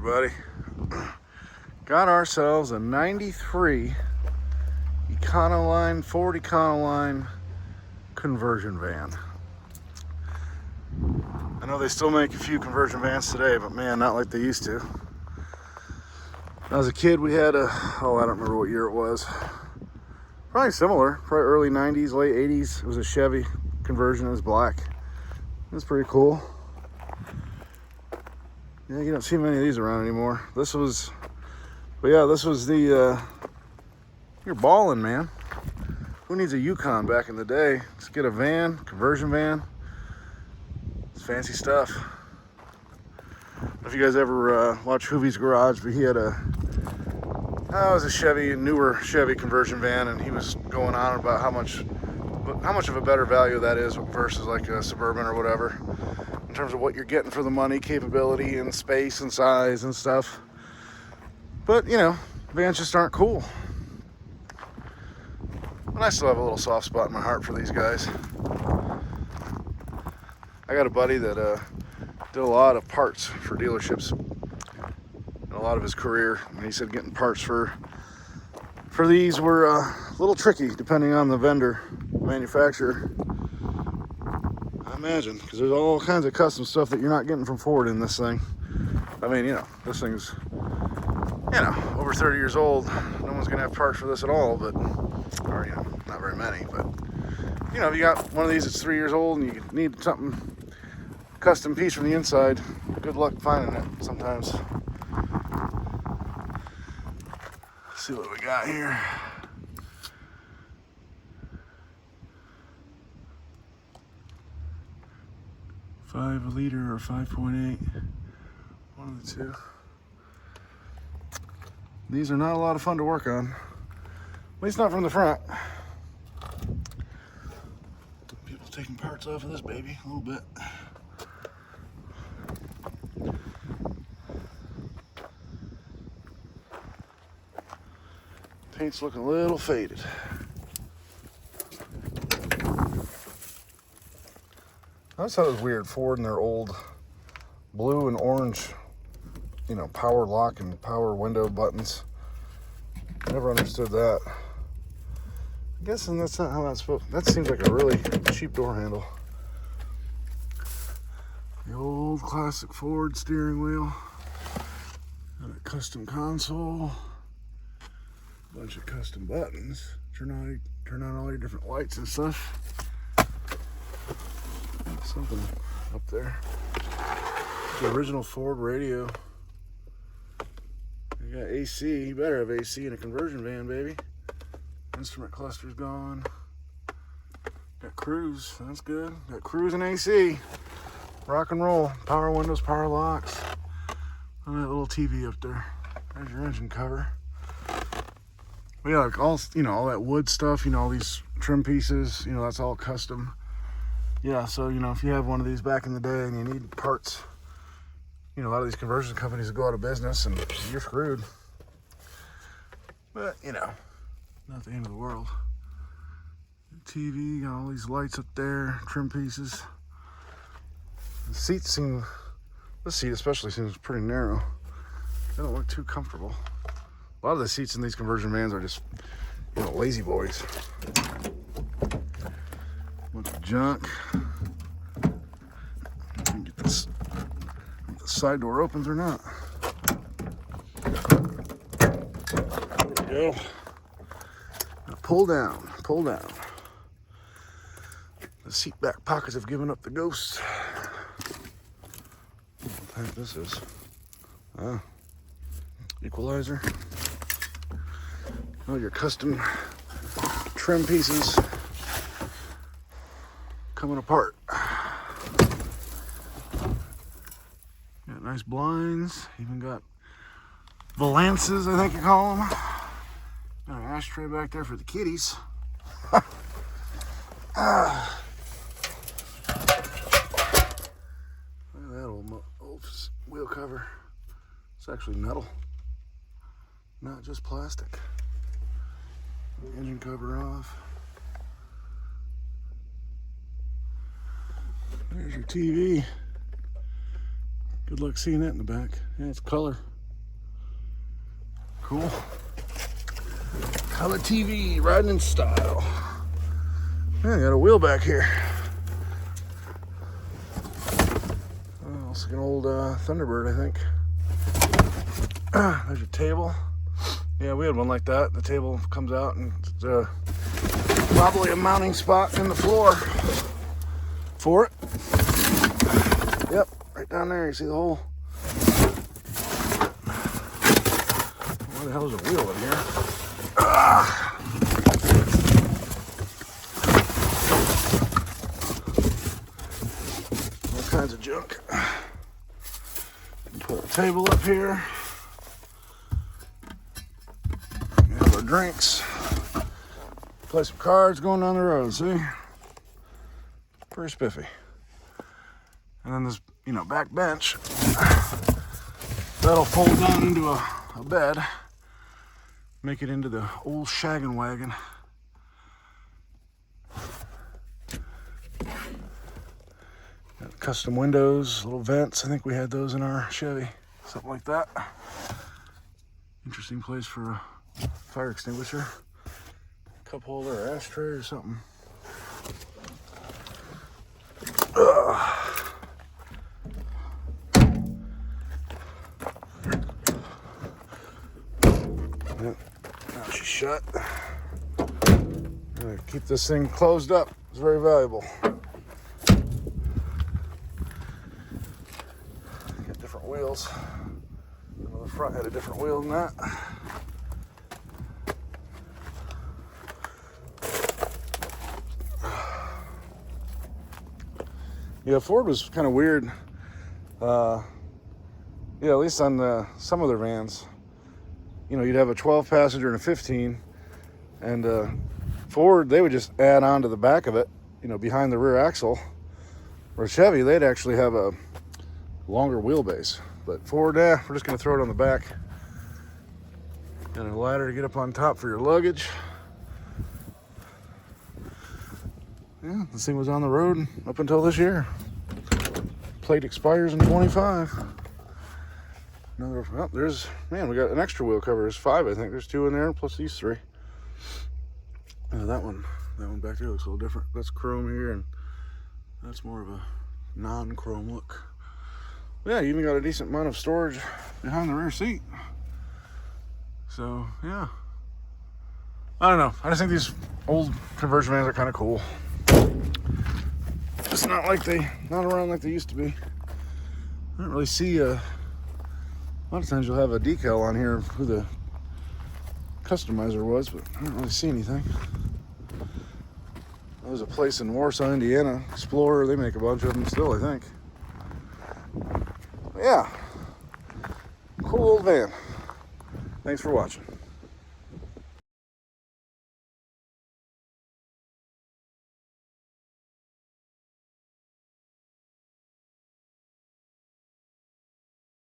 everybody. Got ourselves a 93 Econoline, Ford Econoline conversion van. I know they still make a few conversion vans today, but man, not like they used to. When I was a kid, we had I don't remember what year it was. Probably similar, probably early 90s, late 80s. It was a Chevy conversion, it was black. It was pretty cool. Yeah, you don't see many of these around anymore. This was the, you're balling, man. Who needs a Yukon back in the day? Let's get a van, conversion van. It's fancy stuff. I don't know if you guys ever watch Hoovie's Garage, but he had it was a Chevy, a newer Chevy conversion van, and he was going on about how much of a better value that is versus like a Suburban or whatever, in terms of what you're getting for the money, capability, and space and size and stuff. But you know, vans just aren't cool. And I still have a little soft spot in my heart for these guys. I got a buddy that did a lot of parts for dealerships in a lot of his career, and he said getting parts for these were a little tricky depending on the vendor, manufacturer. I imagine, because there's all kinds of custom stuff that you're not getting from Ford in this thing. I mean, you know, this thing's, you know, over 30 years old. No one's gonna have parts for this at all, but, or, you know, not very many, but, you know, if you got one of these that's 3 years old and you need something, custom piece from the inside, good luck finding it sometimes. Let's see what we got here. $5 a liter or 5.8, one of the two. These are not a lot of fun to work on, at least not from the front. People taking parts off of this baby a little bit. Paint's looking a little faded. I always thought it was weird, Ford and their old blue and orange, you know, power lock and power window buttons. Never understood that. I'm guessing that's not how that's supposed to. That seems like a really cheap door handle. The old classic Ford steering wheel. Got a custom console. A bunch of custom buttons. Turn on all your different lights and stuff. Something up there. The original Ford radio. You got AC. You better have AC in a conversion van, baby. Instrument cluster's gone. Got cruise. That's good. Got cruise and AC. Rock and roll. Power windows, power locks. And that little TV up there. There's your engine cover. We got like all, you know, all that wood stuff. You know, all these trim pieces. You know, that's all custom. Yeah, so, you know, if you have one of these back in the day and you need parts, you know, a lot of these conversion companies will go out of business and you're screwed. But, you know, not the end of the world. TV, got all these lights up there, trim pieces. The seats seem, this seat especially seems pretty narrow. They don't look too comfortable. A lot of the seats in these conversion vans are just, you know, lazy boys. Bunch of junk. Get this, if the side door opens or not. There we go. Now pull down, pull down. The seat back pockets have given up the ghost. What the heck this is? Equalizer. Oh, your custom trim pieces coming apart. Got nice blinds, even got valances, I think you call them. Got an ashtray back there for the kitties. Look at that old wheel cover. It's actually metal, not just plastic. Engine cover off. There's your TV. Good luck seeing that in the back. Yeah, it's color. cool. Color TV, riding in style. Yeah, got a wheel back here. Oh, it's like an old Thunderbird, I think. There's your table. Yeah, we had one like that. The table comes out and it's probably a mounting spot in the floor for it. Yep, right down there. You see the hole? Where the hell is a wheel in here? All kinds of junk. Put a table up here. We have our drinks. Play some cards going down the road, see? Pretty spiffy. And then this, back bench. That'll fold down into a bed. Make it into the old shaggin' wagon. Got custom windows, little vents. I think we had those in our Chevy. Something like that. Interesting place for a fire extinguisher. Cup holder or ashtray or something. Yep. Now she's shut. I'm gonna keep this thing closed up. It's very valuable. Got different wheels. The front had a different wheel than that. Yeah, Ford was kind of weird. Yeah, at least on some of their vans. You'd have a 12 passenger and a 15, and Ford, they would just add on to the back of it, behind the rear axle. Or Chevy, they'd actually have a longer wheelbase. But Ford, we're just gonna throw it on the back. And a ladder to get up on top for your luggage. Yeah, this thing was on the road up until this year. Plate expires in 25. We got an extra wheel cover. There's 5, I think. There's 2 in there, plus these 3. That one back there looks a little different. That's chrome here, and that's more of a non-chrome look. Yeah, you even got a decent amount of storage behind the rear seat. So, yeah. I don't know. I just think these old conversion vans are kind of cool. It's not around like they used to be. I don't really see a lot of times you'll have a decal on here of who the customizer was, but I don't really see anything. There's a place in Warsaw, Indiana, Explorer. They make a bunch of them still, I think. But yeah, cool old van. Thanks for watching.